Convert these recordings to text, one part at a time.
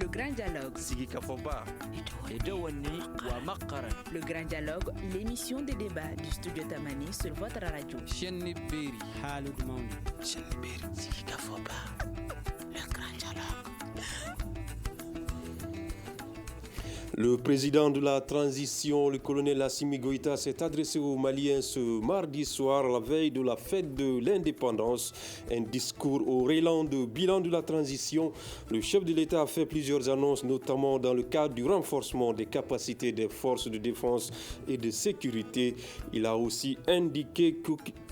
Le Grand Dialogue. Sigi Kafoba. Edouani Wamakaran. Le Grand Dialogue, l'émission des débats du studio Tamani sur votre radio. Chenni Beri. Halud Mauni. Chenni Beri. Sigi Kafoba. Le Grand Dialogue. Le président de la transition, le colonel Assimi Goïta, s'est adressé aux Maliens ce mardi soir, la veille de la fête de l'indépendance. Un discours au rélan de bilan de la transition. Le chef de l'État a fait plusieurs annonces, notamment dans le cadre du renforcement des capacités des forces de défense et de sécurité. Il a aussi indiqué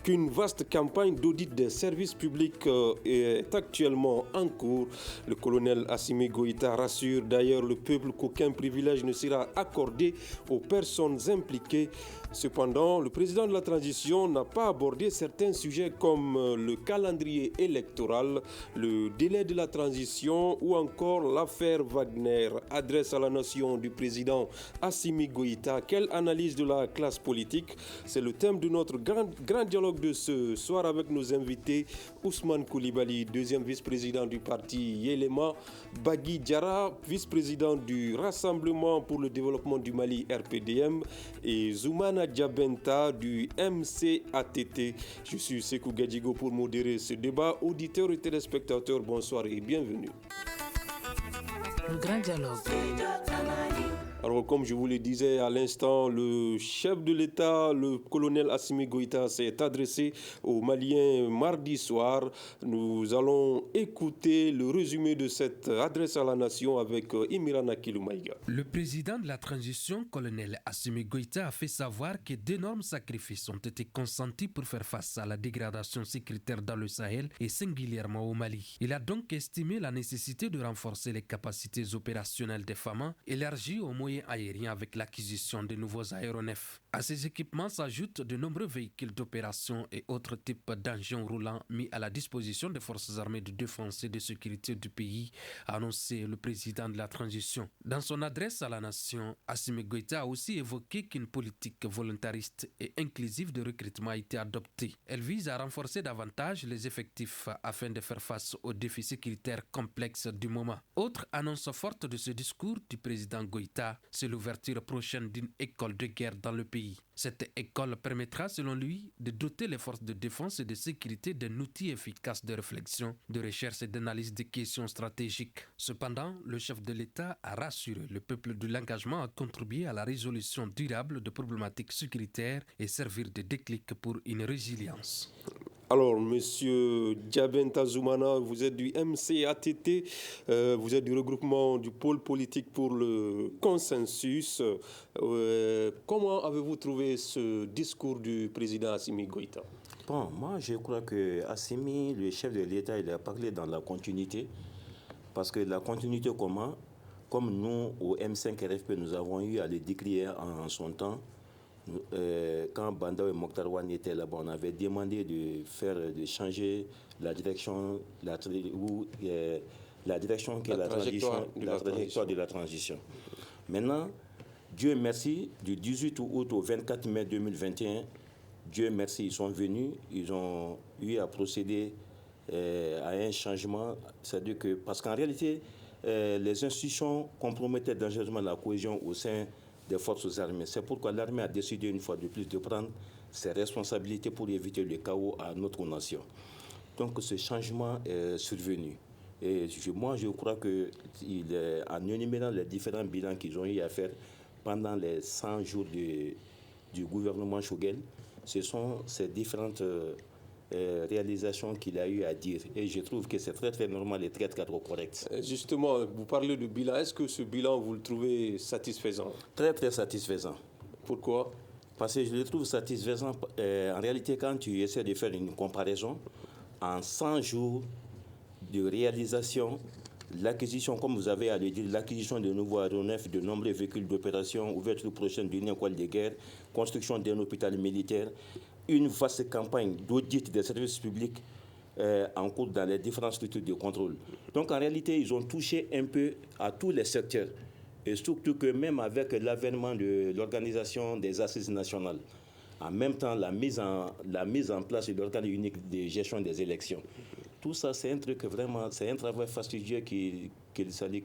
qu'une vaste campagne d'audit des services publics est actuellement en cours. Le colonel Assimi Goïta rassure d'ailleurs le peuple qu'aucun privilège ne sera accordé aux personnes impliquées. Cependant, le président de la transition n'a pas abordé certains sujets comme le calendrier électoral, le délai de la transition ou encore l'affaire Wagner. Adresse à la nation du président Assimi Goïta. Quelle analyse de la classe politique? C'est le thème de notre grand dialogue de ce soir avec nos invités Ousmane Koulibaly, deuxième vice-président du parti Yelema, Bagui Diarra, vice-président du Rassemblement pour le développement du Mali RPDM et Zoumana Diabenta du MCATT. Je suis Sekou Gadjigo pour modérer ce débat. Auditeurs et téléspectateurs, bonsoir et bienvenue. Le Grand Dialogue. Alors, comme je vous le disais à l'instant, le chef de l'État, le colonel Assimi Goïta, s'est adressé aux Maliens mardi soir. Nous allons écouter le résumé de cette adresse à la nation avec Imirana Kiloumaïga. Le président de la transition, colonel Assimi Goïta, a fait savoir que d'énormes sacrifices ont été consentis pour faire face à la dégradation sécuritaire dans le Sahel et singulièrement au Mali. Il a donc estimé la nécessité de renforcer les capacités opérationnelles des FAMA, élargies aux moyens aériens avec l'acquisition de nouveaux aéronefs. À ces équipements s'ajoutent de nombreux véhicules d'opération et autres types d'engins roulants mis à la disposition des forces armées de défense et de sécurité du pays, a annoncé le président de la transition. Dans son adresse à la nation, Assimi Goïta a aussi évoqué qu'une politique volontariste et inclusive de recrutement a été adoptée. Elle vise à renforcer davantage les effectifs afin de faire face aux défis sécuritaires complexes du moment. Autre annonce forte de ce discours du président Goïta, c'est l'ouverture prochaine d'une école de guerre dans le pays. Cette école permettra, selon lui, de doter les forces de défense et de sécurité d'un outil efficace de réflexion, de recherche et d'analyse des questions stratégiques. Cependant, le chef de l'État a rassuré le peuple de l'engagement à contribuer à la résolution durable de problématiques sécuritaires et servir de déclic pour une résilience. Alors, monsieur Diabenta Zoumana, vous êtes du MCATT, vous êtes du regroupement du pôle politique pour le consensus. Comment avez-vous trouvé ce discours du président Assimi Goïta? Bon, moi je crois que Assimi, le chef de l'État, il a parlé dans la continuité. Parce que la continuité comment? Comme nous, au M5 RFP, nous avons eu à le décrire en son temps. Quand Banda et Mokhtar Wane étaient là-bas, on avait demandé de changer la direction, la direction qui est la trajectoire de la transition. Maintenant, Dieu merci, du 18 août au 24 mai 2021, Dieu merci, ils sont venus, ils ont eu à procéder à un changement, c'est-à-dire que, parce qu'en réalité, les institutions compromettaient dangereusement la cohésion au sein des forces armées. C'est pourquoi l'armée a décidé une fois de plus de prendre ses responsabilités pour éviter le chaos à notre nation. Donc ce changement est survenu. Et moi je crois qu'en énumérant les différents bilans qu'ils ont eu à faire pendant les 100 jours du gouvernement Choguel, ce sont ces différentes réalisations qu'il a eu à dire. Et je trouve que c'est très très normal et très très correct. Justement, vous parlez de bilan. Est-ce que ce bilan, vous le trouvez satisfaisant? Très très satisfaisant. Pourquoi? Parce que je le trouve satisfaisant. En réalité, quand tu essaies de faire une comparaison, en 100 jours de réalisation, l'acquisition, comme vous avez à le dire, l'acquisition de nouveaux aéronefs, de nombreux véhicules d'opération, ouverture prochaine d'une école de guerre, construction d'un hôpital militaire, une vaste campagne d'audit des services publics en cours dans les différentes structures de contrôle. Donc en réalité, ils ont touché un peu à tous les secteurs. Et surtout que même avec l'avènement de l'organisation des assises nationales, en même temps la mise en place de l'organe unique de gestion des élections, Tout ça, c'est un truc vraiment, c'est un travail fastidieux qu'il s'allie.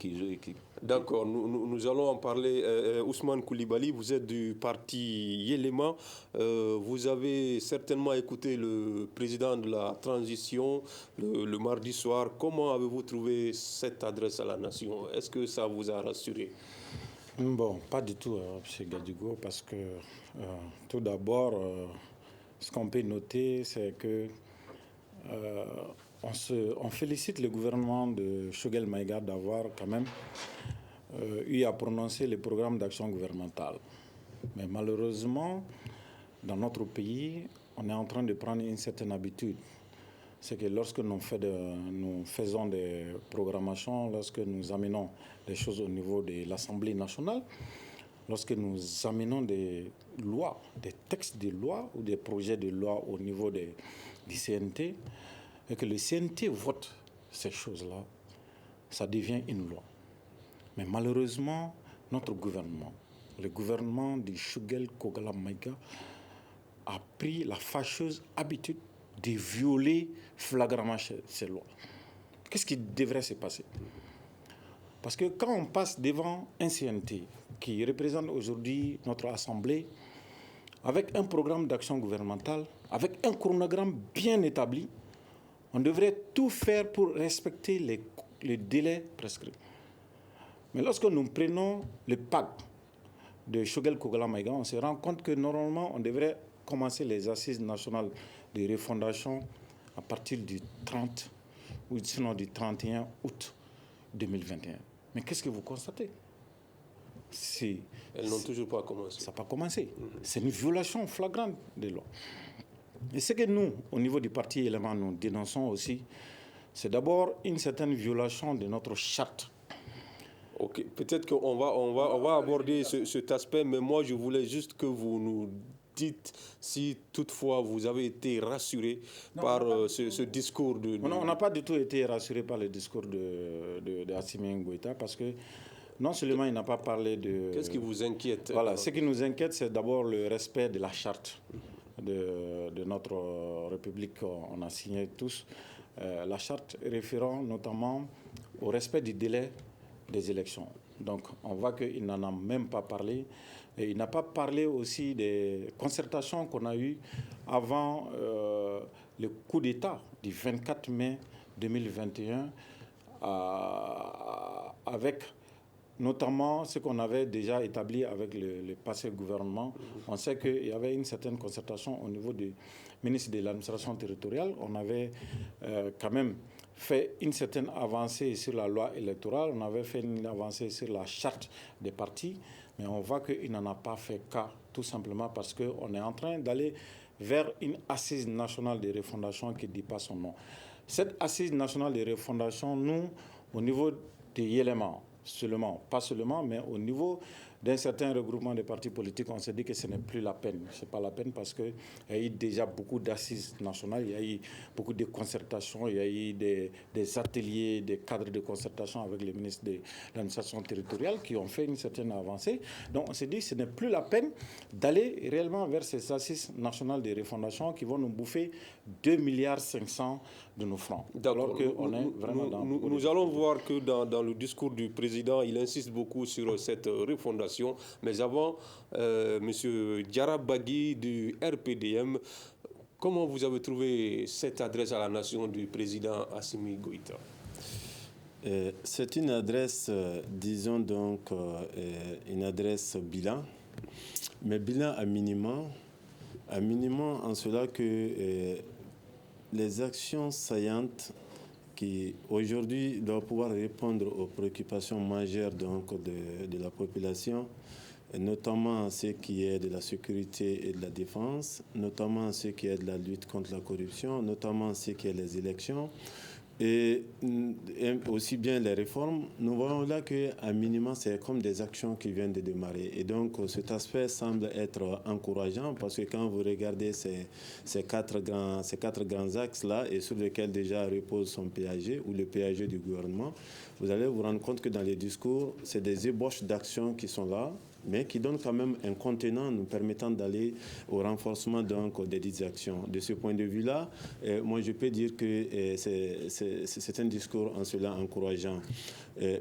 D'accord, nous allons en parler. Ousmane Koulibaly, vous êtes du parti Yélema. Vous avez certainement écouté le président de la transition le mardi soir. Comment avez-vous trouvé cette adresse à la nation? Est-ce que ça vous a rassuré? Bon, pas du tout, M. Gadigo, parce que tout d'abord, ce qu'on peut noter, c'est que on félicite le gouvernement de Choguel Maïga d'avoir quand même eu à prononcer les programmes d'action gouvernementale. Mais malheureusement, dans notre pays, on est en train de prendre une certaine habitude. C'est que lorsque nous faisons des programmations, lorsque nous amenons des choses au niveau de l'Assemblée nationale, lorsque nous amenons des lois, des textes de loi ou des projets de loi au niveau du CNT, et que le CNT vote ces choses-là, ça devient une loi. Mais malheureusement, notre gouvernement, le gouvernement de Choguel Kogala Maïga, a pris la fâcheuse habitude de violer flagramment ces lois. Qu'est-ce qui devrait se passer? Parce que quand on passe devant un CNT qui représente aujourd'hui notre Assemblée, avec un programme d'action gouvernementale, avec un chronogramme bien établi, on devrait tout faire pour respecter les délais prescrits. Mais lorsque nous prenons le pacte de Choguel Kogala Maïga, on se rend compte que normalement, on devrait commencer les assises nationales de refondation à partir du 30 ou sinon du 31 août 2021. Mais qu'est-ce que vous constatez? Elles n'ont toujours pas commencé. Ça n'a pas commencé. C'est une violation flagrante des lois. Et ce que nous, au niveau du parti Élément, nous dénonçons aussi, c'est d'abord une certaine violation de notre charte. Ok, peut-être qu'on va aborder cet aspect, mais moi je voulais juste que vous nous dites si toutefois vous avez été rassuré par ce discours de... Non, on n'a pas du tout été rassuré par le discours de Assimi Goïta, parce que non seulement il n'a pas parlé de... Qu'est-ce qui vous inquiète? Voilà, ce qui nous inquiète, c'est d'abord le respect de la charte de notre République qu'on a signé tous. La charte référant notamment au respect du délai des élections. Donc on voit qu'il n'en a même pas parlé. Et il n'a pas parlé aussi des concertations qu'on a eues avant le coup d'État du 24 mai 2021 avec notamment ce qu'on avait déjà établi avec le passé gouvernement. On sait qu'il y avait une certaine concertation au niveau du ministre de l'administration territoriale. On avait quand même fait une certaine avancée sur la loi électorale, on avait fait une avancée sur la charte des partis, mais on voit qu'il n'en a pas fait cas, tout simplement parce qu'on est en train d'aller vers une assise nationale de refondation qui ne dit pas son nom. Cette assise nationale de refondation, nous, au niveau des éléments, seulement, pas seulement, mais au niveau d'un certain regroupement de partis politiques, on s'est dit que ce n'est plus la peine. Ce n'est pas la peine parce qu'il y a eu déjà beaucoup d'assises nationales, il y a eu beaucoup de concertations, il y a eu des ateliers, des cadres de concertation avec les ministres de l'administration territoriale qui ont fait une certaine avancée. Donc on s'est dit que ce n'est plus la peine d'aller réellement vers ces assises nationales de refondation qui vont nous bouffer 2,5 milliards de nos francs. Alors qu'on est vraiment nous allons voir que dans le discours du président, il insiste beaucoup sur cette refondation. Mais avant, M. Diarra Bagui du RPDM, comment vous avez trouvé cette adresse à la nation du président Assimi Goïta? C'est une adresse, disons donc, une adresse bilan, mais bilan à minimum en cela que les actions saillantes qui aujourd'hui doivent pouvoir répondre aux préoccupations majeures donc, de la population, notamment ce qui est de la sécurité et de la défense, notamment ce qui est de la lutte contre la corruption, notamment ce qui est les élections, Et aussi bien les réformes, nous voyons là qu'à minima, c'est comme des actions qui viennent de démarrer. Et donc, cet aspect semble être encourageant parce que quand vous regardez ces quatre grands axes-là et sur lesquels déjà repose son PAG ou le PAG du gouvernement, vous allez vous rendre compte que dans les discours, c'est des ébauches d'actions qui sont là, mais qui donnent quand même un contenant nous permettant d'aller au renforcement donc, des dites actions. De ce point de vue-là, moi je peux dire que c'est un discours en cela encourageant.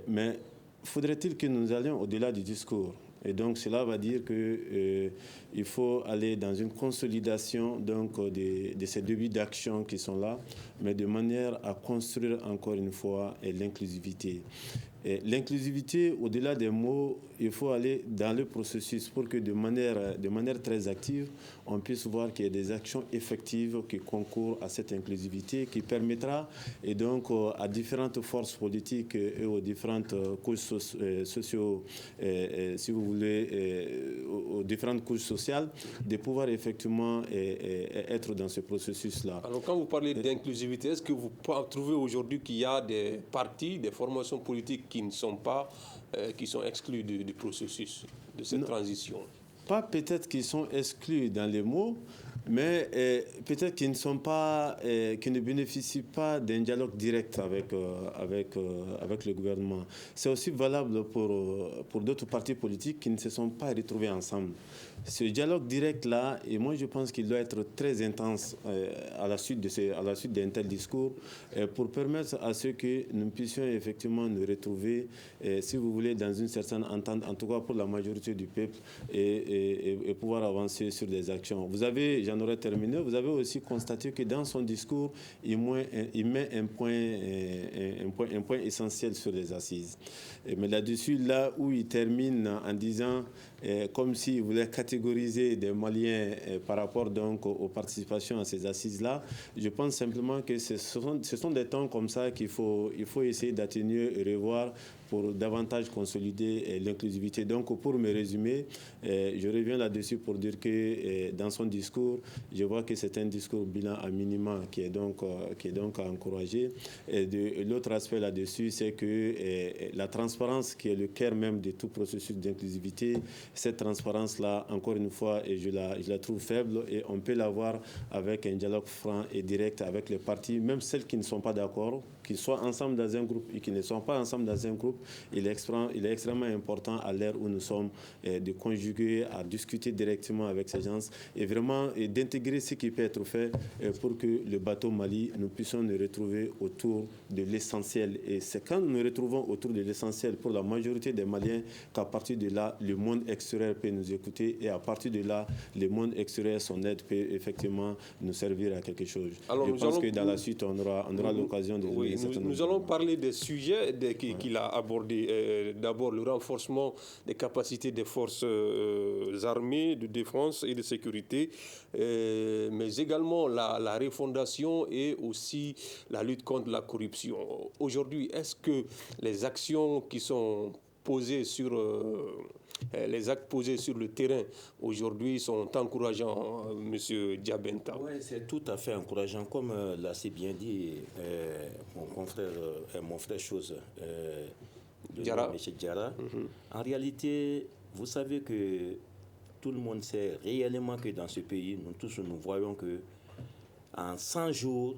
Mais faudrait-il que nous allions au-delà du discours? Et donc cela va dire qu'il faut aller dans une consolidation donc, de ces débuts d'action qui sont là, mais de manière à construire encore une fois l'inclusivité. L'inclusivité, au-delà des mots, il faut aller dans le processus pour que de manière très active, on puisse voir qu'il y a des actions effectives qui concourent à cette inclusivité, qui permettra et donc à différentes forces politiques et aux différentes couches sociaux, si vous voulez, aux différentes couches sociales, de pouvoir effectivement être dans ce processus-là. Alors quand vous parlez d'inclusivité, est-ce que vous trouvez aujourd'hui qu'il y a des partis, des formations politiques qui ne sont pas, qui sont exclus du processus de cette transition? Pas peut-être qu'ils sont exclus dans les mots, mais peut-être qu'ils ne sont pas, qu'ils ne bénéficient pas d'un dialogue direct avec le gouvernement. C'est aussi valable pour d'autres partis politiques qui ne se sont pas retrouvés ensemble. Ce dialogue direct-là, et moi je pense qu'il doit être très intense à la suite d'un tel discours, pour permettre à ce que nous puissions effectivement nous retrouver, si vous voulez, dans une certaine entente, en tout cas pour la majorité du peuple, et pouvoir avancer sur des actions. J'en aurais terminé, vous avez aussi constaté que dans son discours, il met un point essentiel sur les assises. Mais là-dessus, là où il termine en disant, comme s'il voulait catégoriser des Maliens par rapport donc aux participations à ces assises-là, je pense simplement que ce sont des temps comme ça qu'il faut essayer d'atténuer et revoir pour davantage consolider l'inclusivité. Donc, pour me résumer, je reviens là-dessus pour dire que dans son discours, je vois que c'est un discours bilan à minima qui est donc à encourager. Et l'autre aspect là-dessus, c'est que la transparence qui est le cœur même de tout processus d'inclusivité, cette transparence-là, encore une fois, et je la trouve faible et on peut l'avoir avec un dialogue franc et direct avec les partis, même celles qui ne sont pas d'accord, qu'ils soient ensemble dans un groupe et qui ne sont pas ensemble dans un groupe. Il est extrêmement important à l'ère où nous sommes de conjuguer, à discuter directement avec ces gens et vraiment d'intégrer ce qui peut être fait pour que le bateau Mali, nous puissions nous retrouver autour de l'essentiel. Et c'est quand nous nous retrouvons autour de l'essentiel pour la majorité des Maliens qu'à partir de là, le monde extérieur peut nous écouter et à partir de là, le monde extérieur, son aide peut effectivement nous servir à quelque chose. Alors, je pense que dans la suite, on aura l'occasion de... Oui, nous allons parler des sujets qu'il a abordés. D'abord, le renforcement des capacités des forces armées de défense et de sécurité, mais également la refondation et aussi la lutte contre la corruption. Aujourd'hui, est-ce que les actions qui sont posées sur... les actes posés sur le terrain aujourd'hui sont encourageants, M. Diabenta? Oui, c'est tout à fait encourageant. Comme l'a si bien dit mon frère Chose, M. Diarra. En réalité, vous savez que tout le monde sait réellement que dans ce pays, nous tous nous voyons que en 100 jours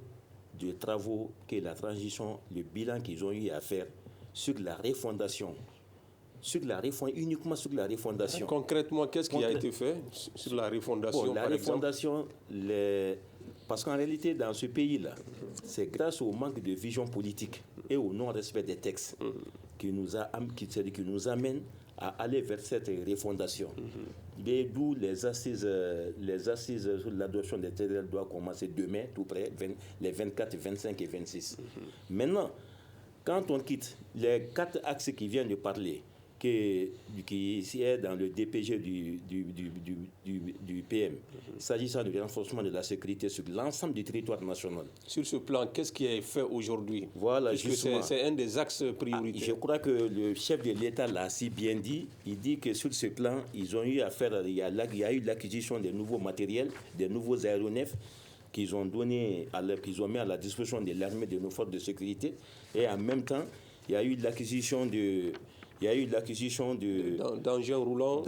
de travaux que la transition, le bilan qu'ils ont eu à faire sur la refondation, uniquement sur la refondation. Concrètement, qu'est-ce qui a été fait sur la refondation? La refondation, parce qu'en réalité, dans ce pays-là, c'est grâce au manque de vision politique et au non-respect des textes qui nous amène à aller vers cette refondation. D'où les assises sur l'adoption des TDL doivent commencer demain, tout près, les 24, 25 et 26. Maintenant, quand on quitte les 4 axes qui viennent de parler, qui est dans le DPG du PM, s'agissant du renforcement de la sécurité sur l'ensemble du territoire national. Sur ce plan, qu'est-ce qui est fait aujourd'hui? Voilà, justement. C'est un des axes prioritaires. Je crois que le chef de l'État l'a si bien dit. Il dit que sur ce plan, ils ont eu à faire, il y a eu l'acquisition de nouveaux matériels, de nouveaux aéronefs qu'ils ont mis à la disposition de l'armée de nos forces de sécurité. Et en même temps, il y a eu l'acquisition d'engins roulants.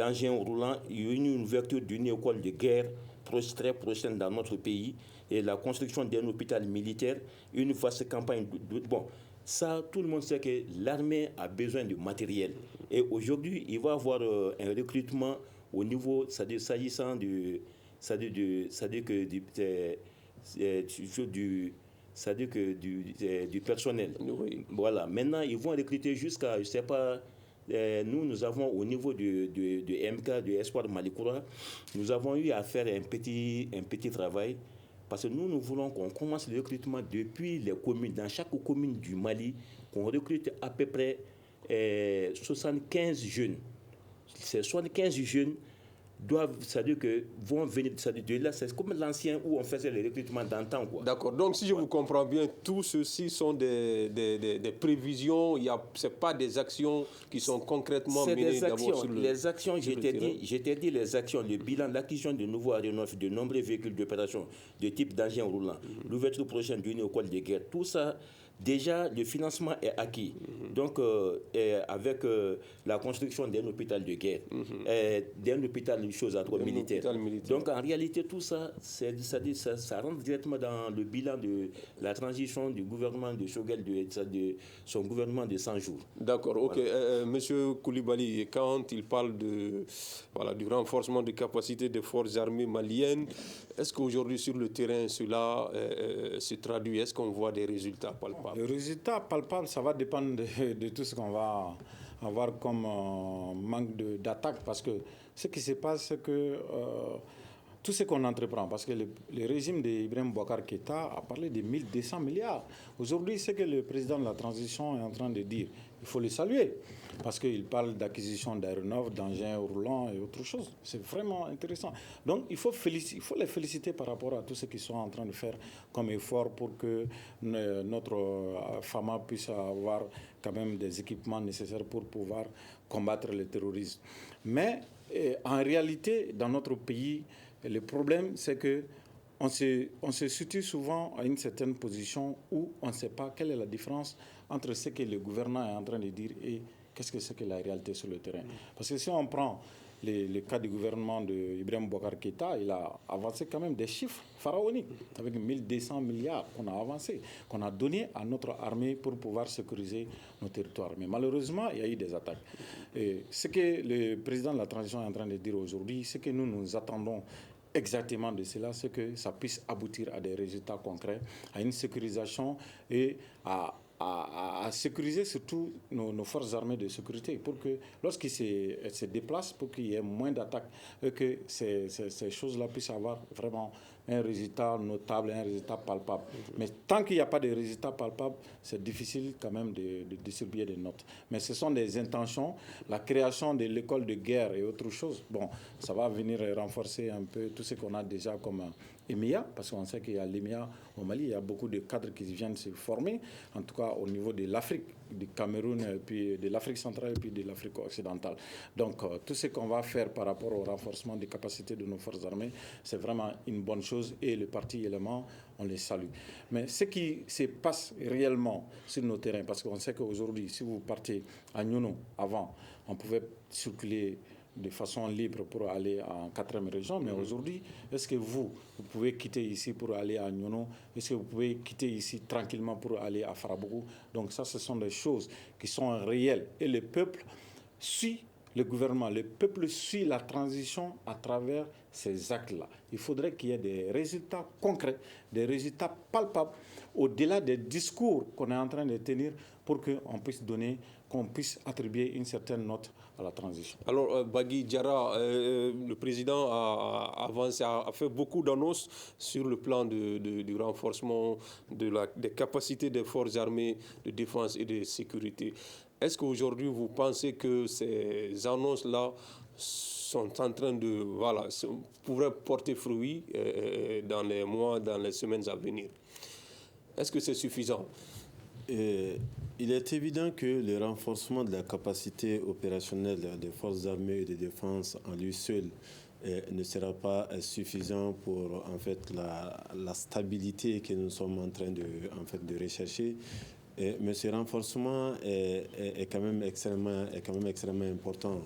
Il y a eu une ouverture d'une école de guerre très prochaine dans notre pays et la construction d'un hôpital militaire, une vaste campagne. Bon, ça, tout le monde sait que l'armée a besoin de matériel. Et aujourd'hui, il va y avoir un recrutement au niveau, c'est-à-dire s'agissant du personnel. Oui. Voilà. Maintenant, ils vont recruter jusqu'à, je ne sais pas, nous avons au niveau de MK, de Espoir Malikoura, nous avons eu à faire un petit travail parce que nous voulons qu'on commence le recrutement depuis les communes, dans chaque commune du Mali, qu'on recrute à peu près 75 jeunes. Ces 75 jeunes vont venir de là, c'est comme l'ancien où on faisait les recrutements d'antan. D'accord, donc si je vous comprends bien, tout ceci sont des prévisions, ce n'est pas des actions qui sont concrètement menées d'abord sur le Les actions, je t'ai dit les actions, le bilan, l'acquisition de nouveaux aéronefs, de nombreux véhicules d'opération de type d'engin roulant, l'ouverture prochaine d'une école de guerre, tout ça. Déjà, le financement est acquis. Donc, avec la construction d'un hôpital de guerre, d'un hôpital militaire. Donc, en réalité, tout ça, ça rentre directement dans le bilan de la transition du gouvernement de Choguel, de son gouvernement de 100 jours. D'accord, ok. Voilà. Monsieur Koulibaly, quand il parle du renforcement des capacités des forces armées maliennes, est-ce qu'aujourd'hui, sur le terrain, cela se traduit? Est-ce qu'on voit des résultats palpables? Le résultat palpable, ça va dépendre de tout ce qu'on va avoir comme manque d'attaque. Parce que ce qui se passe, c'est que tout ce qu'on entreprend, parce que le régime d'Ibrahim Boubacar Keïta a parlé de 1200 milliards. Aujourd'hui, ce que le président de la transition est en train de dire, il faut le saluer. Parce qu'il parle d'acquisition d'aéronefs, d'engins roulants et autre chose. C'est vraiment intéressant. Donc, il faut les féliciter par rapport à tout ce qu'ils sont en train de faire comme effort pour que notre FAMA puisse avoir quand même des équipements nécessaires pour pouvoir combattre le terrorisme. Mais en réalité, dans notre pays, le problème, c'est que on se situe souvent à une certaine position où on ne sait pas quelle est la différence entre ce que le gouvernement est en train de dire et qu'est-ce que c'est que la réalité sur le terrain. Parce que si on prend le cas du gouvernement d'Ibrahim Boubacar Keïta, il a avancé quand même des chiffres pharaoniques, avec 1200 milliards qu'on a avancé, qu'on a donné à notre armée pour pouvoir sécuriser nos territoires. Mais malheureusement, il y a eu des attaques. Et ce que le président de la transition est en train de dire aujourd'hui, c'est que nous attendons exactement de cela, c'est que ça puisse aboutir à des résultats concrets, à une sécurisation et à sécuriser surtout nos forces armées de sécurité pour que lorsqu'ils se déplacent, pour qu'il y ait moins d'attaques et que ces choses-là puissent avoir vraiment un résultat notable, un résultat palpable. Mais tant qu'il n'y a pas de résultat palpable, c'est difficile quand même de distribuer des notes. Mais ce sont des intentions, la création de l'école de guerre et autre chose. Bon, ça va venir renforcer un peu tout ce qu'on a déjà comme EMEA, parce qu'on sait qu'il y a l'EMEA au Mali, il y a beaucoup de cadres qui viennent se former, en tout cas au niveau de l'Afrique, du Cameroun, puis de l'Afrique centrale et puis de l'Afrique occidentale. Donc tout ce qu'on va faire par rapport au renforcement des capacités de nos forces armées, c'est vraiment une bonne chose et le parti élément, on les salue. Mais ce qui se passe réellement sur nos terrains, parce qu'on sait qu'aujourd'hui, si vous partez à Nyono, avant, on pouvait circuler de façon libre pour aller en 4e région, mais aujourd'hui, est-ce que vous pouvez quitter ici pour aller à Nyono? Est-ce que vous pouvez quitter ici tranquillement pour aller à Farabougou? Donc ça, ce sont des choses qui sont réelles. Et le peuple suit le gouvernement, le peuple suit la transition à travers ces actes-là. Il faudrait qu'il y ait des résultats concrets, des résultats palpables, au-delà des discours qu'on est en train de tenir pour qu'on puisse attribuer une certaine note à la transition. Alors, Bagui Diarra, le président a avancé, a fait beaucoup d'annonces sur le plan du renforcement des capacités des forces armées de défense et de sécurité. Est-ce qu'aujourd'hui, vous pensez que ces annonces-là sont en train pourraient porter fruit dans les mois, dans les semaines à venir? Est-ce que c'est suffisant? Il est évident que le renforcement de la capacité opérationnelle des forces armées et de défense en lui seul ne sera pas suffisant pour en fait la stabilité que nous sommes en train de rechercher. Mais ce renforcement est quand même extrêmement important.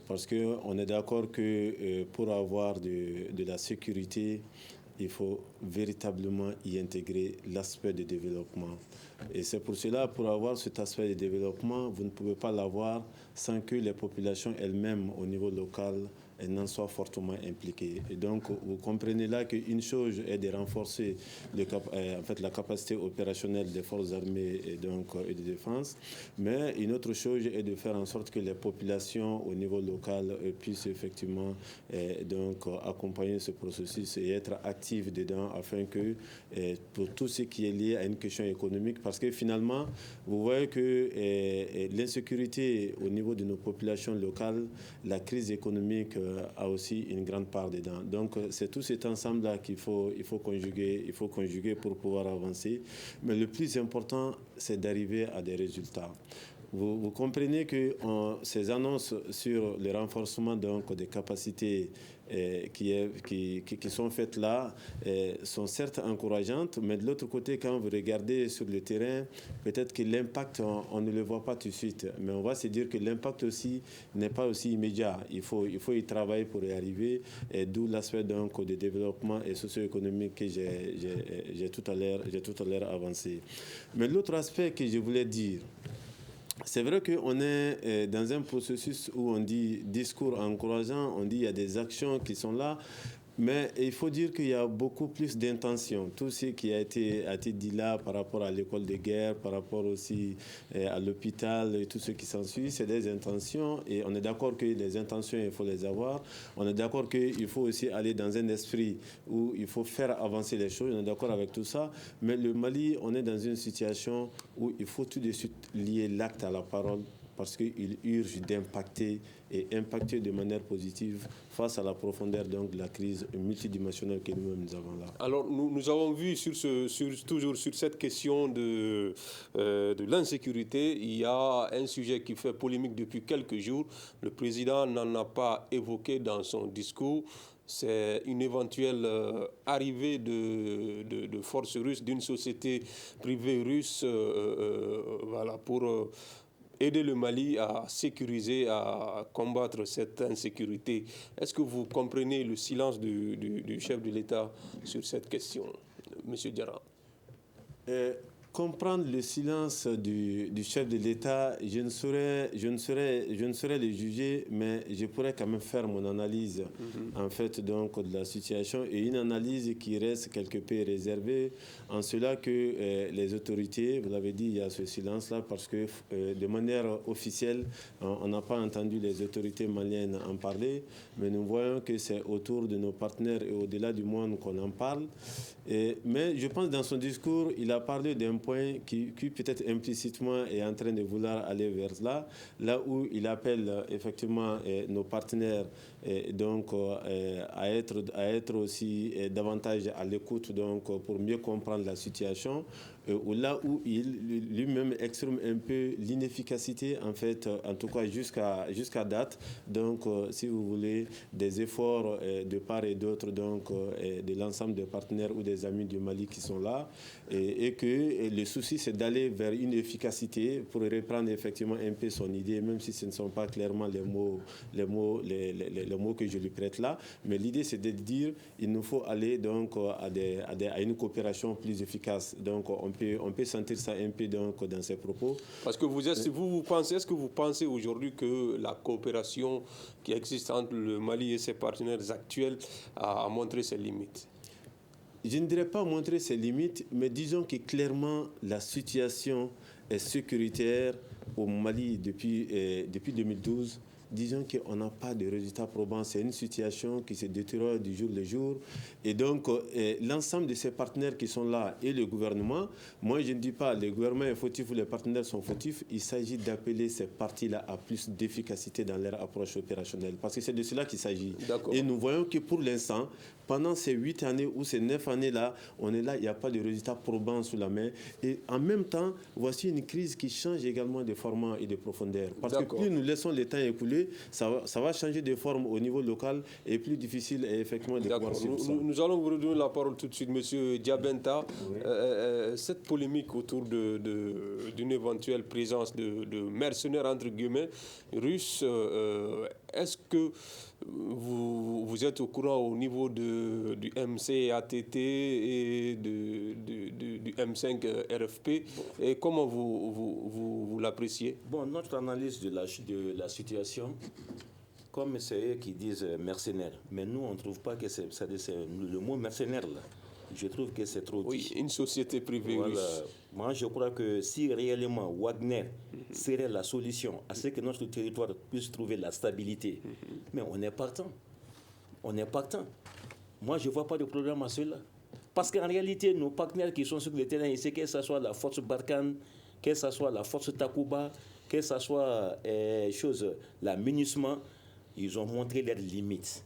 Parce qu'on est d'accord que pour avoir de la sécurité, il faut véritablement y intégrer l'aspect de développement. Et c'est pour cela, pour avoir cet aspect de développement, vous ne pouvez pas l'avoir sans que les populations elles-mêmes, au niveau local, n'en soient fortement impliquées. Et donc, vous comprenez là qu'une chose est de renforcer la capacité opérationnelle des forces armées et de défense, mais une autre chose est de faire en sorte que les populations, au niveau local, puissent effectivement accompagner ce processus et être actives dedans afin que, pour tout ce qui est lié à une question économique, parce que finalement, vous voyez que l'insécurité au niveau de nos populations locales, la crise économique a aussi une grande part dedans. Donc, c'est tout cet ensemble-là qu'il faut conjuguer pour pouvoir avancer. Mais le plus important, c'est d'arriver à des résultats. Vous comprenez que ces annonces sur le renforcement des capacités qui sont faites là sont certes encourageantes, mais de l'autre côté, quand vous regardez sur le terrain, peut-être que l'impact, on ne le voit pas tout de suite. Mais on va se dire que l'impact aussi n'est pas aussi immédiat. Il faut y travailler pour y arriver, d'où l'aspect de développement et socio-économique que j'ai tout à l'heure avancé. Mais l'autre aspect que je voulais dire, c'est vrai qu'on est dans un processus où on dit discours encourageant, on dit il y a des actions qui sont là, mais il faut dire qu'il y a beaucoup plus d'intentions. Tout ce qui a été dit là par rapport à l'école de guerre, par rapport aussi à l'hôpital et tout ce qui s'ensuit, c'est des intentions et on est d'accord que les intentions, il faut les avoir. On est d'accord qu'il faut aussi aller dans un esprit où il faut faire avancer les choses. On est d'accord avec tout ça. Mais le Mali, on est dans une situation où il faut tout de suite lier l'acte à la parole parce qu'il urge d'impacter de manière positive face à la profondeur de la crise multidimensionnelle que nous-mêmes nous avons là. Alors, nous avons vu toujours sur cette question de l'insécurité, il y a un sujet qui fait polémique depuis quelques jours. Le président n'en a pas évoqué dans son discours. C'est une éventuelle arrivée de forces russes, d'une société privée russe, pour aider le Mali à sécuriser, à combattre cette insécurité. Est-ce que vous comprenez le silence du chef de l'État sur cette question, M. Diarra? Comprendre le silence du chef de l'État, je ne saurais le juger, mais je pourrais quand même faire mon analyse en fait de la situation et une analyse qui reste quelque peu réservée en cela que les autorités, vous l'avez dit, il y a ce silence-là parce que de manière officielle, on n'a pas entendu les autorités maliennes en parler, mais nous voyons que c'est autour de nos partenaires et au-delà du monde qu'on en parle. Mais je pense que dans son discours, il a parlé d'un point qui peut-être implicitement est en train de vouloir aller vers là où il appelle effectivement nos partenaires à être aussi davantage à l'écoute pour mieux comprendre la situation. Là où il lui-même exprime un peu l'inefficacité, en fait, en tout cas jusqu'à date. Donc, si vous voulez, des efforts de part et d'autre, de l'ensemble des partenaires ou des amis du Mali qui sont là, et que le souci, c'est d'aller vers une efficacité pour reprendre effectivement un peu son idée, même si ce ne sont pas clairement les mots que je lui prête là. Mais l'idée, c'est de dire il nous faut aller à une coopération plus efficace. Donc, on peut sentir ça un peu dans ses propos. Parce que est-ce que vous pensez aujourd'hui que la coopération qui existe entre le Mali et ses partenaires actuels a montré ses limites? Je ne dirais pas montrer ses limites, mais disons que clairement la situation est sécuritaire au Mali depuis 2012. Disons qu'on n'a pas de résultats probants. C'est une situation qui se détériore du jour le jour. Et donc, l'ensemble de ces partenaires qui sont là et le gouvernement, moi, je ne dis pas le gouvernement est fautif ou les partenaires sont fautifs. Il s'agit d'appeler ces parties-là à plus d'efficacité dans leur approche opérationnelle. Parce que c'est de cela qu'il s'agit. D'accord. Et nous voyons que pour l'instant, pendant ces 8 années ou ces 9 années-là, on est là, il n'y a pas de résultats probants sous la main. Et en même temps, voici une crise qui change également de format et de profondeur. Parce que plus nous laissons le temps écouler, dérouler, ça va changer de forme au niveau local et plus difficile effectivement de pouvoir suivre ça. Nous allons vous redonner la parole tout de suite, M. Diabenta. Oui. Cette polémique autour d'une éventuelle présence de mercenaires, entre guillemets, russes, est-ce que vous êtes au courant au niveau du MCATT et du M5 RFP, et comment vous l'appréciez? Bon, notre analyse de la situation, comme c'est eux qui disent mercenaires, mais nous on ne trouve pas que c'est le mot mercenaire là. Je trouve que c'est trop dit. Oui, une société privée russe. Moi, je crois que si réellement Wagner serait la solution à ce que notre territoire puisse trouver la stabilité, mais on est partant. On est partant. Moi, je ne vois pas de problème à cela. Parce qu'en réalité, nos partenaires qui sont sur le terrain ici, que ce soit la force Barkhane, que ce soit la force Takuba, que ce soit la MINUSMA, ils ont montré leurs limites.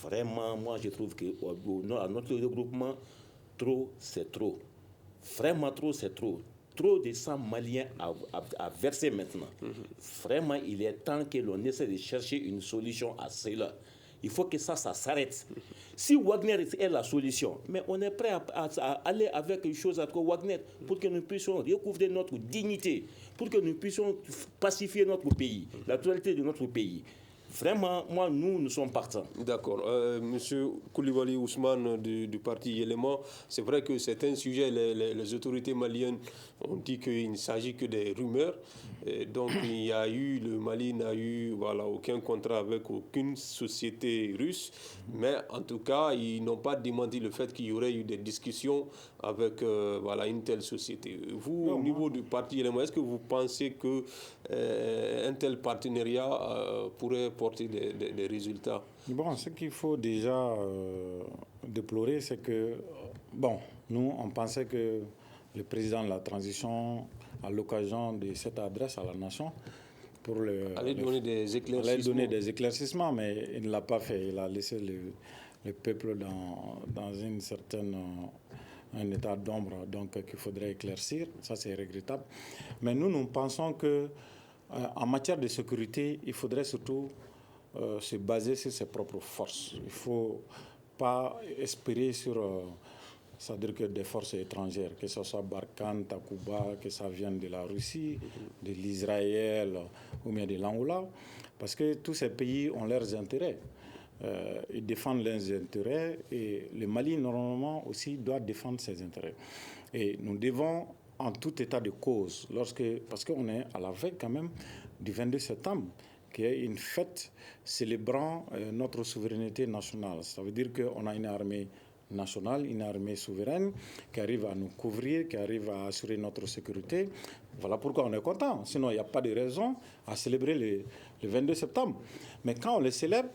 Vraiment, moi, je trouve qu'à notre regroupement, trop, c'est trop. Vraiment trop, c'est trop. Trop de sang malien à verser maintenant. Vraiment, il est temps que l'on essaie de chercher une solution à cela. Il faut que ça s'arrête. Si Wagner est la solution, mais on est prêt à aller avec une chose avec Wagner pour que nous puissions recouvrer notre dignité, pour que nous puissions pacifier notre pays, la totalité de notre pays. Vraiment, moi, nous sommes partants. D'accord. Monsieur Koulibaly Ousmane du parti Élément, c'est vrai que c'est un sujet, les autorités maliennes ont dit qu'il ne s'agit que des rumeurs. Et donc, le Mali n'a eu aucun contrat avec aucune société russe. Mais en tout cas, ils n'ont pas démenti le fait qu'il y aurait eu des discussions avec une telle société. Vous, au niveau du parti Élément, est-ce que vous pensez qu'un tel partenariat pourrait porter des résultats? Bon, ce qu'il faut déjà déplorer, c'est que, nous, on pensait que le président de la transition, à l'occasion de cette adresse à la nation, allait donner des éclaircissements, mais il ne l'a pas fait. Il a laissé le peuple dans un état d'ombre, donc qu'il faudrait éclaircir. Ça, c'est regrettable. Mais nous pensons que en matière de sécurité, il faudrait surtout se baser sur ses propres forces. Il ne faut pas espérer sur c'est-à-dire que des forces étrangères, que ce soit Barkhane, Takuba, que ça vienne de la Russie, de l'Israël ou bien de l'Angola, parce que tous ces pays ont leurs intérêts. Ils défendent leurs intérêts et le Mali, normalement, aussi doit défendre ses intérêts. Et nous devons, en tout état de cause, parce qu'on est à la veille quand même du 22 septembre, qui est une fête célébrant notre souveraineté nationale. Ça veut dire qu'on a une armée nationale, une armée souveraine qui arrive à nous couvrir, qui arrive à assurer notre sécurité. Voilà pourquoi on est content. Sinon, il n'y a pas de raison à célébrer le 22 septembre. Mais quand on le célèbre,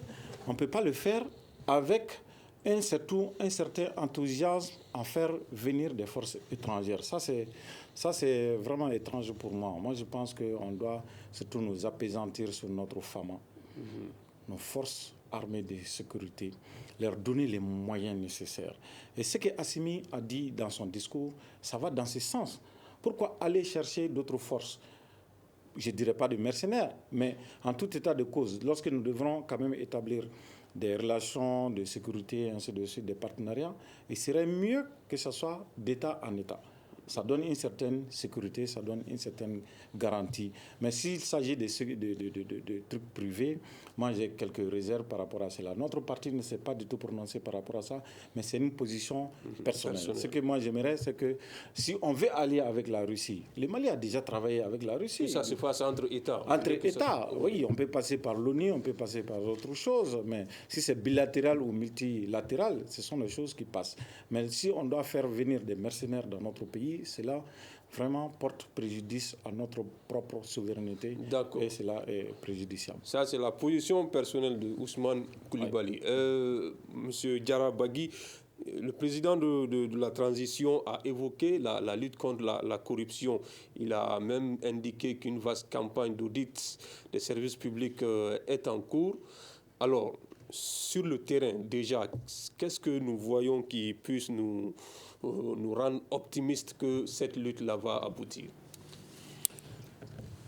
on ne peut pas le faire avec un certain enthousiasme à faire venir des forces étrangères. Ça, c'est vraiment étrange pour moi. Moi, je pense qu'on doit surtout nous apaisantir sur notre FAMA, nos forces armées de sécurité, leur donner les moyens nécessaires. Et ce que Assimi a dit dans son discours, ça va dans ce sens. Pourquoi aller chercher d'autres forces? Je ne dirais pas de mercenaires, mais en tout état de cause, lorsque nous devrons quand même établir des relations de sécurité, ainsi de suite, des partenariats, il serait mieux que ce soit d'État en État. Ça donne une certaine sécurité, ça donne une certaine garantie. Mais s'il s'agit de trucs privés, moi j'ai quelques réserves par rapport à cela. Notre parti ne s'est pas du tout prononcé par rapport à ça, mais c'est une position personnelle. Ce que moi j'aimerais, c'est que si on veut aller avec la Russie, le Mali a déjà travaillé avec la Russie. Et ça se passe entre États. Entre États, oui, on peut passer par l'ONU, on peut passer par autre chose, mais si c'est bilatéral ou multilatéral, ce sont les choses qui passent. Mais si on doit faire venir des mercenaires dans notre pays, cela vraiment porte préjudice à notre propre souveraineté. D'accord. Et cela est préjudiciable. Ça, c'est la position personnelle de Ousmane Koulibaly. Monsieur Diarra Bagui, le président de la transition a évoqué la lutte contre la corruption. Il a même indiqué qu'une vaste campagne d'audit des services publics est en cours. Alors, sur le terrain, déjà, qu'est-ce que nous voyons qui puisse nous rendre optimistes que cette lutte-là va aboutir?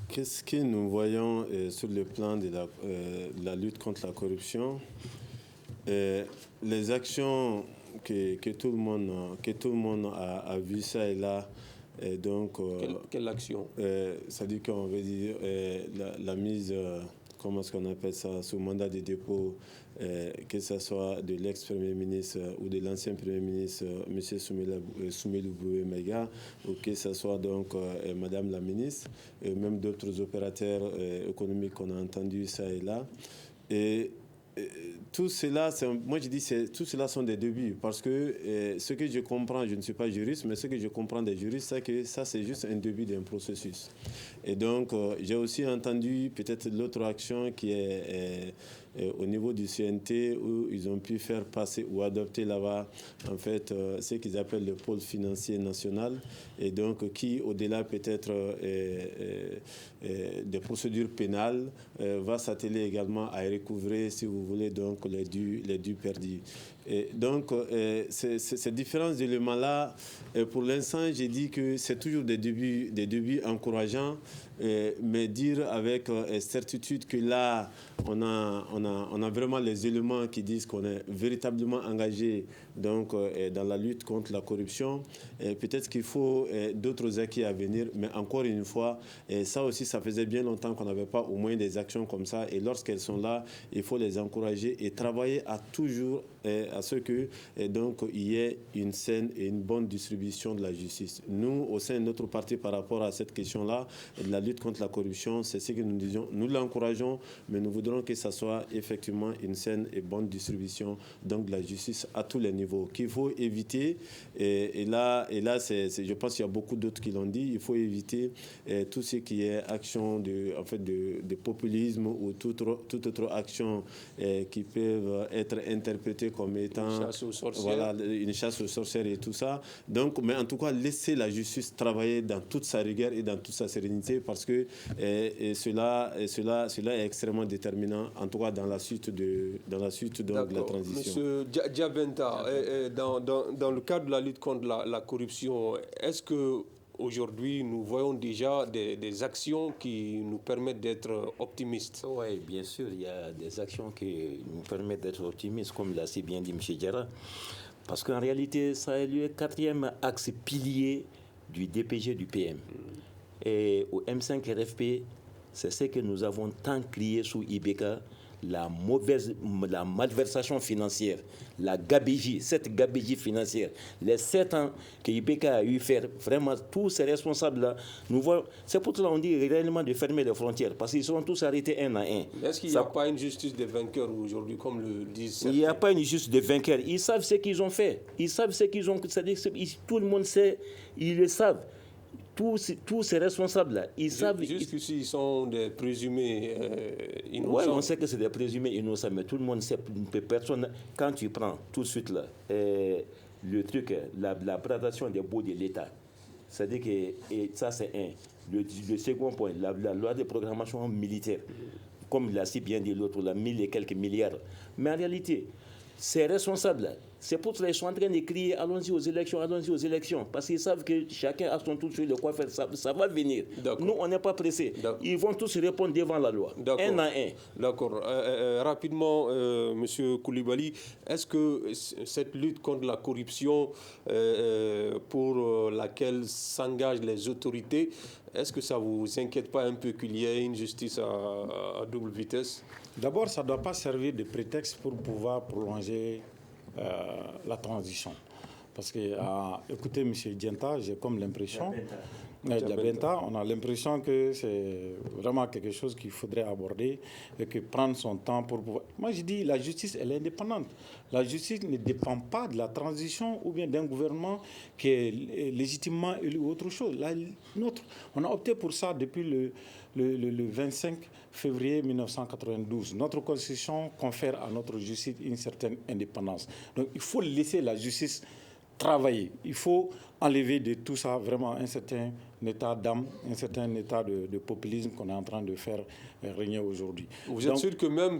Qu'est-ce que nous voyons sur le plan de la lutte contre la corruption? Les actions que tout le monde a vu ça et là. Et donc, quelle action? C'est-à-dire qu'on veut dire la mise, comment est-ce qu'on appelle ça, sous mandat de dépôt, que ce soit de l'ex-premier ministre ou de l'ancien premier ministre, M. Soumelou Boué-Maïga, ou que ce soit donc Madame la ministre, et même d'autres opérateurs économiques qu'on a entendus ça et là. Et tout cela, moi je dis tout cela sont des débuts parce que ce que je comprends, je ne suis pas juriste, mais ce que je comprends des juristes, c'est que ça c'est juste un début d'un processus. Et donc j'ai aussi entendu peut-être l'autre action qui est au niveau du CNT où ils ont pu faire passer ou adopter là-bas en fait ce qu'ils appellent le pôle financier national et donc qui au-delà peut-être des procédures pénales va s'atteler également à recouvrer si vous voulez donc les dus perdus. Et donc ces différents éléments-là, pour l'instant j'ai dit que c'est toujours des débuts encourageants, mais dire avec certitude que là on a vraiment les éléments qui disent qu'on est véritablement engagé donc, dans la lutte contre la corruption. Peut-être qu'il faut d'autres acquis à venir, mais encore une fois, ça aussi, ça faisait bien longtemps qu'on n'avait pas au moins des actions comme ça. Et lorsqu'elles sont là, il faut les encourager et travailler à toujours à ce que donc il y ait une saine et une bonne distribution de la justice. Nous, au sein de notre parti, par rapport à cette question-là, de la lutte contre la corruption, c'est ce que nous disons. Nous l'encourageons, mais nous voudrons que ça soit effectivement une saine et bonne distribution donc de la justice à tous les niveaux. Qu'il faut éviter, et là je pense qu'il y a beaucoup d'autres qui l'ont dit, il faut éviter tout ce qui est action de populisme ou toute autre action qui peuvent être interprétées comme étant une chasse aux sorcières. Voilà, une chasse aux sorcières et tout ça. Donc, mais en tout cas, laisser la justice travailler dans toute sa rigueur et dans toute sa sérénité parce que cela est extrêmement déterminant, en tout cas dans la suite de la transition. Monsieur Diabenta, dans le cadre de la lutte contre la corruption, est-ce que aujourd'hui, nous voyons déjà des actions qui nous permettent d'être optimistes? Oui, bien sûr, il y a des actions qui nous permettent d'être optimistes, comme l'a si bien dit M. Diarra. Parce qu'en réalité, ça est le 4e axe pilier du DPG du PM. Et au M5 RFP, c'est ce que nous avons tant crié sous IBK, la malversation financière, la gabegie, cette gabegie financière. Les 7 ans que IBK a eu faire, vraiment tous ces responsables-là, nous voyons, c'est pour cela qu'on dit réellement de fermer les frontières, parce qu'ils seront tous arrêtés un à un. Est-ce qu'il n'y a pas une justice des vainqueurs aujourd'hui, comme le disent certains? Il n'y a pas une justice des vainqueurs. Ils savent ce qu'ils ont fait. Ils savent ce qu'ils ont... C'est-à-dire, tout le monde sait, ils le savent. Tous ces responsables-là, ils savent... Jusqu'ici, ils sont des présumés innocents. Oui, on sait que c'est des présumés innocents, mais tout le monde sait, personne... Quand tu prends tout de suite là, le truc, la prédation des baux de l'État, c'est-à-dire que ça c'est un. Le second point, la loi de programmation militaire, comme l'a si bien dit l'autre, 1000 et quelques milliards. Mais en réalité, ces responsables-là, c'est pour cela qu'ils sont en train de crier allons-y aux élections, parce qu'ils savent que chacun a son tour sur le coiffeur, ça va venir. Nous, on n'est pas pressés. Ils vont tous répondre devant la loi, un à un. D'accord. Rapidement, M. Koulibaly, est-ce que cette lutte contre la corruption pour laquelle s'engagent les autorités, est-ce que ça ne vous inquiète pas un peu qu'il y ait une justice à double vitesse? D'abord, ça ne doit pas servir de prétexte pour pouvoir prolonger la transition. Parce que, écoutez, M. Dienta, j'ai comme l'impression, Diabenta, on a l'impression que c'est vraiment quelque chose qu'il faudrait aborder et que prendre son temps pour pouvoir... Moi, je dis, la justice, elle est indépendante. La justice ne dépend pas de la transition ou bien d'un gouvernement qui est légitimement élu ou autre chose. On a opté pour ça depuis le 25 février 1992. Notre constitution confère à notre justice une certaine indépendance. Donc, il faut laisser la justice travailler. Il faut enlever de tout ça vraiment un certain état d'âme, un certain état de populisme qu'on est en train de faire régner aujourd'hui. Vous êtes sûr que même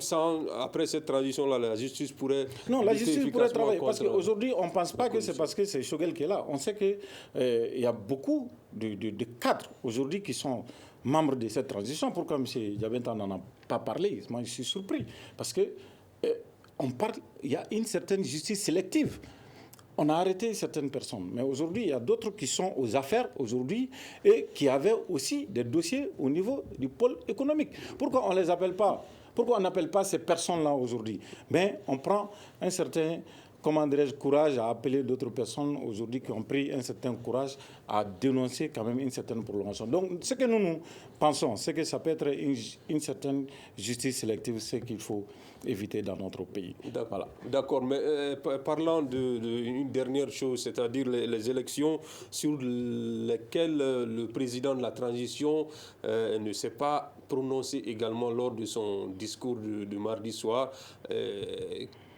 après cette transition-là, la justice pourrait... Non, la justice pourrait travailler. Parce qu'aujourd'hui, on ne pense pas que c'est parce que c'est Choguel qui est là. On sait qu'il y a beaucoup de cadres aujourd'hui qui sont membre de cette transition. Pourquoi M. Diabenta n'en a pas parlé? Moi, je suis surpris. Parce que il y a une certaine justice sélective. On a arrêté certaines personnes. Mais aujourd'hui, il y a d'autres qui sont aux affaires aujourd'hui et qui avaient aussi des dossiers au niveau du pôle économique. Pourquoi on ne les appelle pas? Pourquoi on n'appelle pas ces personnes-là aujourd'hui? Mais on prend un certain, comment dirais-je, courage à appeler d'autres personnes aujourd'hui qui ont pris un certain courage à dénoncer quand même une certaine prolongation. Donc, ce que nous pensons, c'est que ça peut être une certaine justice sélective, ce qu'il faut éviter dans notre pays. Voilà. D'accord, mais parlant d'une dernière chose, c'est-à-dire les élections sur lesquelles le président de la transition ne s'est pas prononcé également lors de son discours de mardi soir.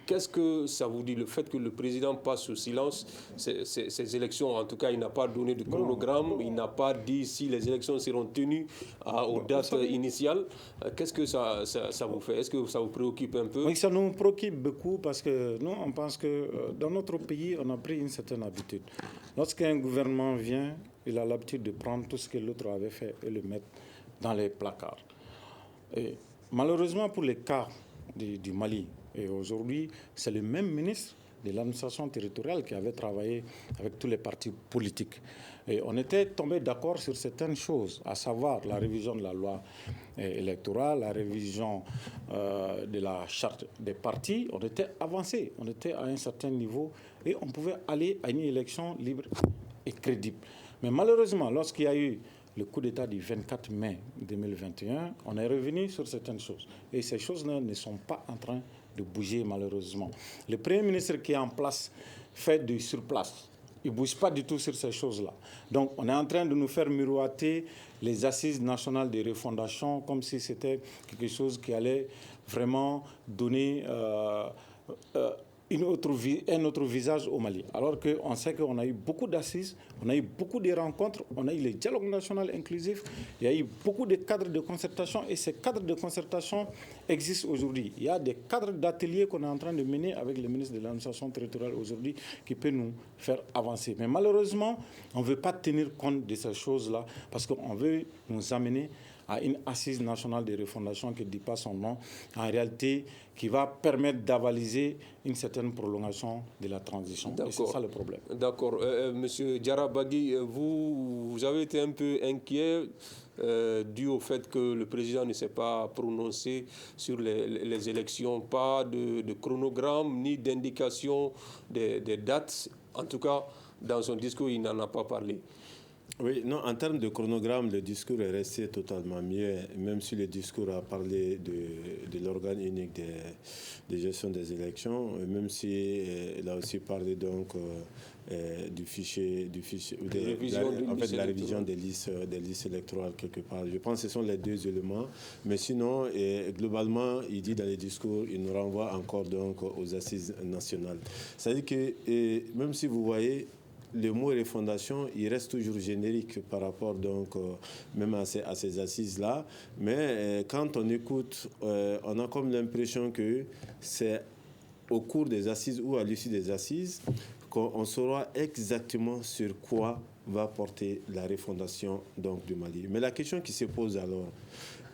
Qu'est-ce que ça vous dit, le fait que le président passe sous silence ces élections? En tout cas, il n'a pas donné de chronogramme, il n'a pas dit si les élections seront tenues aux dates initiales. Qu'est-ce que ça vous fait? Est-ce que ça vous préoccupe un peu? Oui, ça nous préoccupe beaucoup parce que nous, on pense que dans notre pays, on a pris une certaine habitude. Lorsqu'un gouvernement vient, il a l'habitude de prendre tout ce que l'autre avait fait et le mettre dans les placards. Et malheureusement, pour les cas du Mali, et aujourd'hui, c'est le même ministre de l'administration territoriale qui avait travaillé avec tous les partis politiques. Et on était tombé d'accord sur certaines choses, à savoir la révision de la loi électorale, la révision de la charte des partis. On était avancé, on était à un certain niveau et on pouvait aller à une élection libre et crédible. Mais malheureusement, lorsqu'il y a eu le coup d'État du 24 mai 2021, on est revenu sur certaines choses. Et ces choses-là ne sont pas en train de bouger malheureusement. Le Premier ministre qui est en place fait du surplace. Il ne bouge pas du tout sur ces choses-là. Donc on est en train de nous faire miroiter les assises nationales de refondation comme si c'était quelque chose qui allait vraiment donner un autre visage au Mali. Alors qu'on sait qu'on a eu beaucoup d'assises, on a eu beaucoup de rencontres, on a eu le dialogue national inclusif, il y a eu beaucoup de cadres de concertation et ces cadres de concertation existent aujourd'hui. Il y a des cadres d'ateliers qu'on est en train de mener avec le ministre de l'administration territoriale aujourd'hui qui peut nous faire avancer. Mais malheureusement, on ne veut pas tenir compte de ces choses-là parce qu'on veut nous amener à une assise nationale de refondation qui ne dit pas son nom, en réalité, qui va permettre d'avaliser une certaine prolongation de la transition. Et c'est ça le problème. D'accord. Monsieur Diarabagui, vous avez été un peu inquiet dû au fait que le président ne s'est pas prononcé sur les élections, pas de chronogramme ni d'indication des dates. En tout cas, dans son discours, il n'en a pas parlé. Oui, non, en termes de chronogramme, le discours est resté totalement muet, même si le discours a parlé de l'organe unique de gestion des élections, même si il a aussi parlé donc du fichier la révision des listes électorales quelque part. Je pense que ce sont les deux éléments, mais sinon, globalement, il dit dans les discours, il nous renvoie encore donc aux assises nationales. C'est-à-dire que même si vous voyez, le mot refondation, il reste toujours générique par rapport donc même à ces assises-là. Mais quand on écoute, on a comme l'impression que c'est au cours des assises ou à l'issue des assises qu'on saura exactement sur quoi va porter la refondation donc, du Mali. Mais la question qui se pose alors,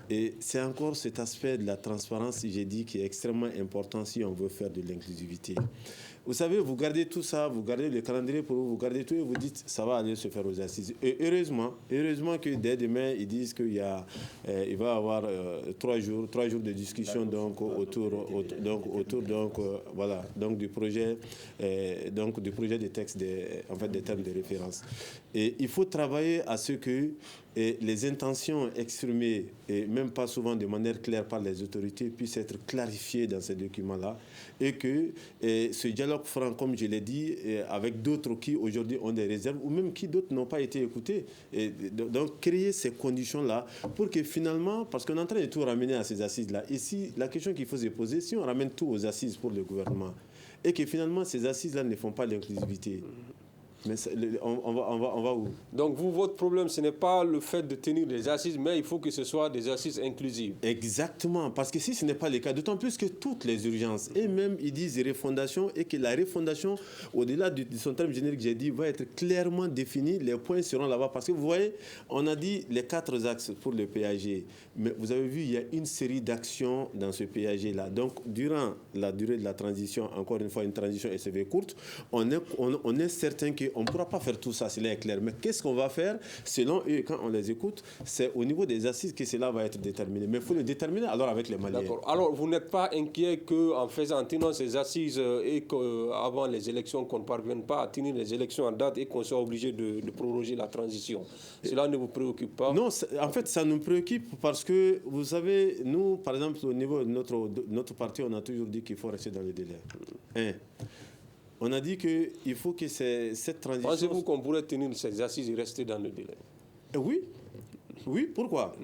et c'est encore cet aspect de la transparence, j'ai dit, qui est extrêmement important si on veut faire de l'inclusivité. Vous savez, vous gardez tout ça, vous gardez le calendrier pour vous gardez tout et vous dites ça va aller se faire aux assises. Et heureusement que dès demain, ils disent qu'il va y avoir 3 jours de discussion donc, autour du projet des textes, des termes de référence. Et il faut travailler à ce que les intentions exprimées, et même pas souvent de manière claire par les autorités, puissent être clarifiées dans ces documents-là et que ce dialogue franc, comme je l'ai dit, avec d'autres qui aujourd'hui ont des réserves ou même qui d'autres n'ont pas été écoutés. Et donc créer ces conditions-là pour que finalement, parce qu'on est en train de tout ramener à ces assises-là, ici, la question qu'il faut se poser, si on ramène tout aux assises pour le gouvernement et que finalement ces assises-là ne font pas l'inclusivité, Mais on va où? Donc vous, votre problème, ce n'est pas le fait de tenir des assises, mais il faut que ce soit des assises inclusives. Exactement, parce que si ce n'est pas le cas, d'autant plus que toutes les urgences, et même ils disent refondation, et que la refondation, au-delà de son terme générique, j'ai dit, va être clairement définie, les points seront là-bas. Parce que vous voyez, on a dit les 4 axes pour le PAG, mais vous avez vu, il y a une série d'actions dans ce PAG-là. Donc, durant la durée de la transition, encore une fois, une transition SCV courte, on est certain qu'on ne pourra pas faire tout ça, cela est clair. Mais qu'est-ce qu'on va faire? Selon eux, quand on les écoute, c'est au niveau des assises que cela va être déterminé. Mais il faut le déterminer alors avec les Maliens. D'accord. Alors, vous n'êtes pas inquiet qu'en tenant ces assises et qu'avant les élections, qu'on ne parvienne pas à tenir les élections en date et qu'on soit obligé de proroger la transition? Cela ne vous préoccupe pas? Non, en fait, ça nous préoccupe parce que, vous savez, nous, par exemple, au niveau de notre parti, on a toujours dit qu'il faut rester dans le délai. On a dit qu'il faut que cette transition... Pensez-vous qu'on pourrait tenir ces assises et rester dans le délai? Oui, pourquoi?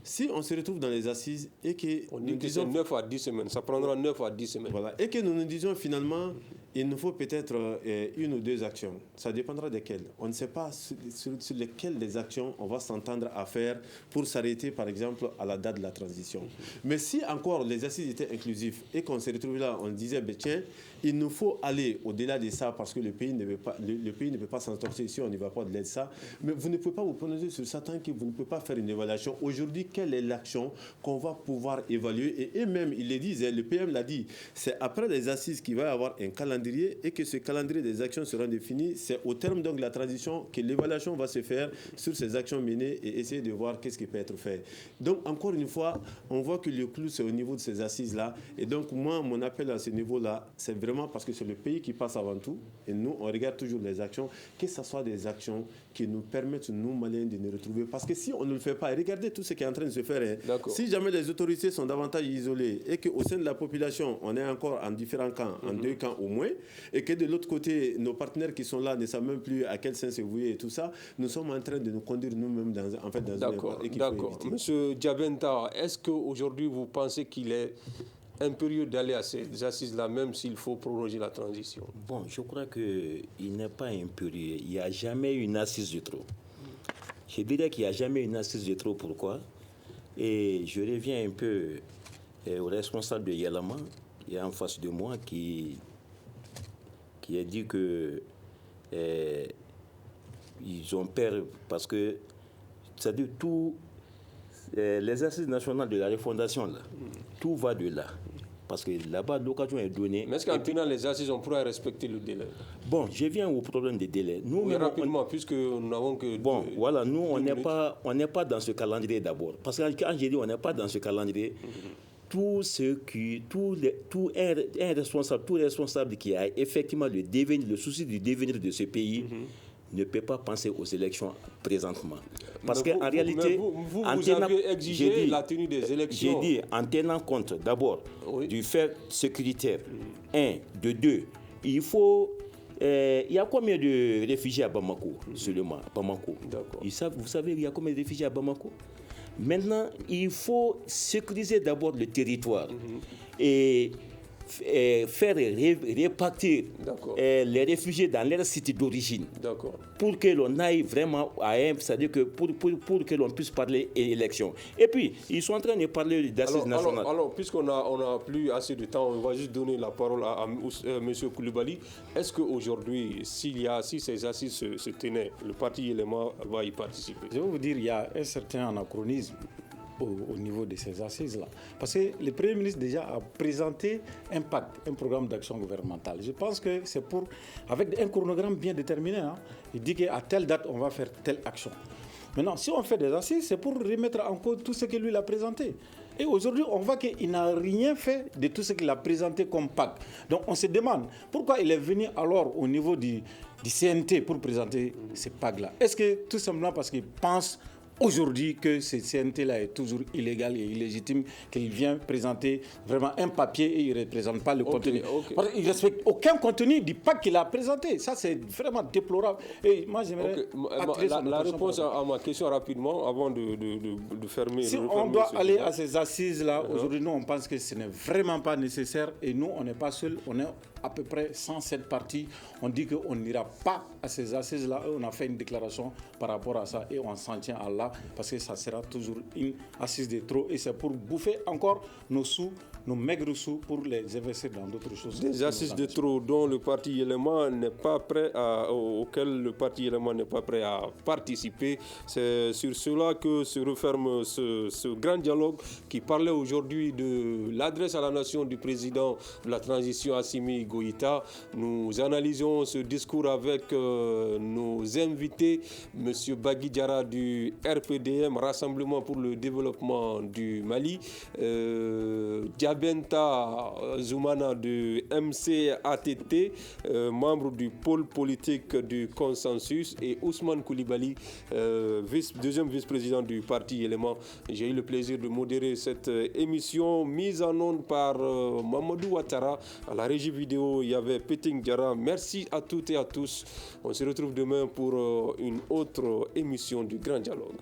Si on se retrouve dans les assises et que... On dit que c'est 9 à 10 semaines, ça prendra 9 à 10 semaines. Voilà, et que nous disons finalement, il nous faut peut-être 1 ou 2 actions. Ça dépendra desquelles. On ne sait pas sur lesquelles des actions on va s'entendre à faire pour s'arrêter, par exemple, à la date de la transition. Mais si encore les assises étaient inclusives et qu'on se retrouve là, on disait, tiens, il nous faut aller au-delà de ça parce que le pays ne peut pas s'en sortir si on n'y va pas de ça. Mais vous ne pouvez pas vous prononcer sur ça tant que vous ne pouvez pas faire une évaluation. Aujourd'hui, quelle est l'action qu'on va pouvoir évaluer? Et eux-mêmes, ils le disent, le PM l'a dit, c'est après les assises qu'il va y avoir un calendrier et que ce calendrier des actions sera défini. C'est au terme donc de la transition que l'évaluation va se faire sur ces actions menées et essayer de voir qu'est-ce qui peut être fait. Donc, encore une fois, on voit que le clou, c'est au niveau de ces assises-là. Et donc, moi, mon appel à ce niveau-là, c'est vraiment parce que c'est le pays qui passe avant tout. Et nous, on regarde toujours les actions, que ce soit des actions qui nous permettent, nous, Maliens, de nous retrouver. Parce que si on ne le fait pas, regardez tout ce qui est en train de se faire. Si jamais les autorités sont davantage isolées et qu'au sein de la population, on est encore en différents camps, en 2 camps au moins, et que de l'autre côté, nos partenaires qui sont là ne savent même plus à quel sens se vouer et tout ça, nous sommes en train de nous conduire nous-mêmes dans une équipe. D'accord. Monsieur Diabenta, est-ce qu'aujourd'hui, vous pensez qu'il est impérieux d'aller à ces assises-là, même s'il faut prolonger la transition? Bon, je crois qu'il n'est pas impérieux. Il n'y a jamais une assise de trop. Je dirais qu'il n'y a jamais une assise de trop. Pourquoi? Et je reviens un peu au responsable de Yalama, il y a en face de moi, qui a dit que ils ont peur parce que, c'est-à-dire les assises nationales de la refondation, là, tout va de là. Parce que là-bas, l'occasion est donnée. Mais est-ce qu'en tenant les assises, on pourra respecter le délai? Bon, je viens au problème des délais. Nous, oui, rapidement, puisque nous n'avons que... Bon, voilà, nous, on n'est pas dans ce calendrier d'abord. Parce que quand j'ai dit on n'est pas dans ce calendrier, tout responsable qui a effectivement le souci du devenir de ce pays ne peut pas penser aux élections présentement. Parce qu'en réalité... Vous avez exigé la tenue des élections. J'ai dit, en tenant compte d'abord du fait sécuritaire, de deux, il faut... il y a combien de réfugiés à Bamako, seulement, Bamako? Vous savez, il y a combien de réfugiés à Bamako? Maintenant, il faut sécuriser d'abord le territoire et faire répartir les réfugiés dans leur site d'origine pour que l'on aille vraiment à c'est-à-dire que pour que l'on puisse parler élection. Et puis, ils sont en train de parler d'assises nationales. Alors, puisqu'on n'a plus assez de temps, on va juste donner la parole à M. Koulibaly. Est-ce qu'aujourd'hui, si ces assises se tenaient, le parti élément va y participer? Je vais vous dire, il y a un certain anachronisme au niveau de ces assises-là. Parce que le Premier ministre déjà a présenté un pacte, un programme d'action gouvernementale. Je pense que c'est avec un chronogramme bien déterminé. Il dit qu'à telle date, on va faire telle action. Maintenant, si on fait des assises, c'est pour remettre en cause tout ce que lui a présenté. Et aujourd'hui, on voit qu'il n'a rien fait de tout ce qu'il a présenté comme pacte. Donc, on se demande pourquoi il est venu alors au niveau du CNT pour présenter ces pactes-là. Est-ce que tout simplement parce qu'il pense aujourd'hui que ce CNT-là est toujours illégal et illégitime, qu'il vient présenter vraiment un papier et il ne représente pas le contenu. Il ne respecte aucun contenu du pacte qu'il a présenté. Ça, c'est vraiment déplorable. Et moi, j'aimerais la réponse à ma question rapidement, avant de fermer. Si on doit aller à ces assises-là, aujourd'hui, nous, on pense que ce n'est vraiment pas nécessaire et nous, on n'est pas seuls, on est à peu près 107 partis ont dit qu'on n'ira pas à ces assises-là. On a fait une déclaration par rapport à ça et on s'en tient à là parce que ça sera toujours une assise de trop et c'est pour bouffer encore nos sous, nos maigres sous pour les investir dans d'autres choses. Des assises de trop dont le parti élément n'est pas prêt auquel le parti élément n'est pas prêt à participer. C'est sur cela que se referme ce grand dialogue qui parlait aujourd'hui de l'adresse à la nation du président de la transition Assimi Goïta. Nous analysons ce discours avec nos invités, M. Bagui Diarra du RPDM, Rassemblement pour le développement du Mali, Diabenta Zoumana de MCATT, membre du pôle politique du consensus, et Ousmane Koulibaly, deuxième vice-président du parti élément. J'ai eu le plaisir de modérer cette émission mise en onde par Mamadou Ouattara. À la régie vidéo, il y avait Peting Diarra. Merci à toutes et à tous. On se retrouve demain pour une autre émission du Grand Dialogue.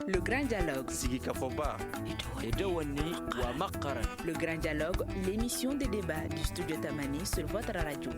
Le Grand Dialogue. Le Grand Dialogue, l'émission des débats du studio Tamani sur votre radio.